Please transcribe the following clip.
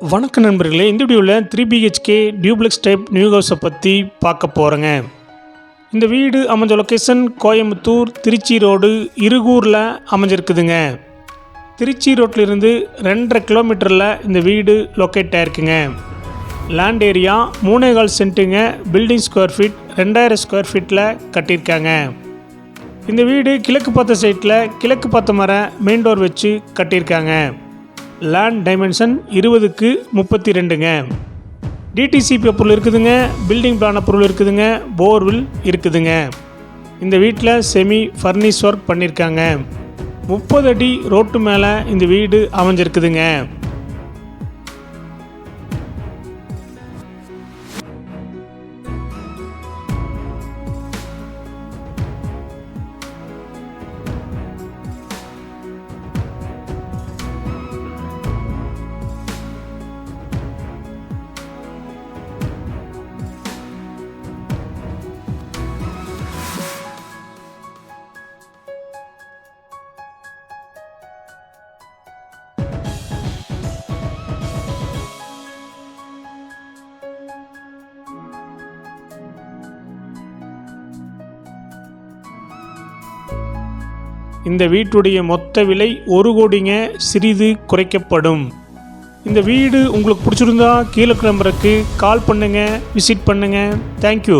வணக்க நண்பர்களே, இந்த வீடியோவில் 3BHK டியூப்ளெக்ஸ் டைப் நியூ ஹவுஸை பற்றி பார்க்க போகிறேங்க. இந்த வீடு அமைஞ்ச லொக்கேஷன் கோயம்புத்தூர் திருச்சி ரோடு இருகூரில் அமைஞ்சிருக்குதுங்க. திருச்சி ரோட்டிலிருந்து 2.5 கிலோமீட்டரில் இந்த வீடு லொக்கேட் ஆகிருக்குங்க. லேண்ட் ஏரியா 3.25 சென்ட்டுங்க. பில்டிங் ஸ்கொயர் ஃபீட் 2000 ஸ்கொயர் ஃபீட்டில் கட்டியிருக்காங்க. இந்த வீடு கிழக்கு பார்த்த சைட்டில் கிழக்கு பார்த்த மர மெயின் டோர் வச்சு கட்டியிருக்காங்க. லேண்ட் டைமென்ஷன் 20க்கு 32ங்க. டிடிசிபி அப்ரூவல் இருக்குதுங்க. பில்டிங் பிளான் அப்ரூவல் இருக்குதுங்க. போர்வில் இருக்குதுங்க. இந்த வீட்டில் செமி ஃபர்னிஷ் ஒர்க் பண்ணியிருக்காங்க. 30 அடி ரோட்டு மேலே இந்த வீடு அமைஞ்சிருக்குதுங்க. இந்த வீட்டுடைய மொத்த விலை 1 கோடிங்க. சிறிது குறைக்கப்படும். இந்த வீடு உங்களுக்கு பிடிச்சிருந்தா கீழே நம்பருக்கு கால் பண்ணுங்கள், விசிட் பண்ணுங்கள். தேங்க்யூ.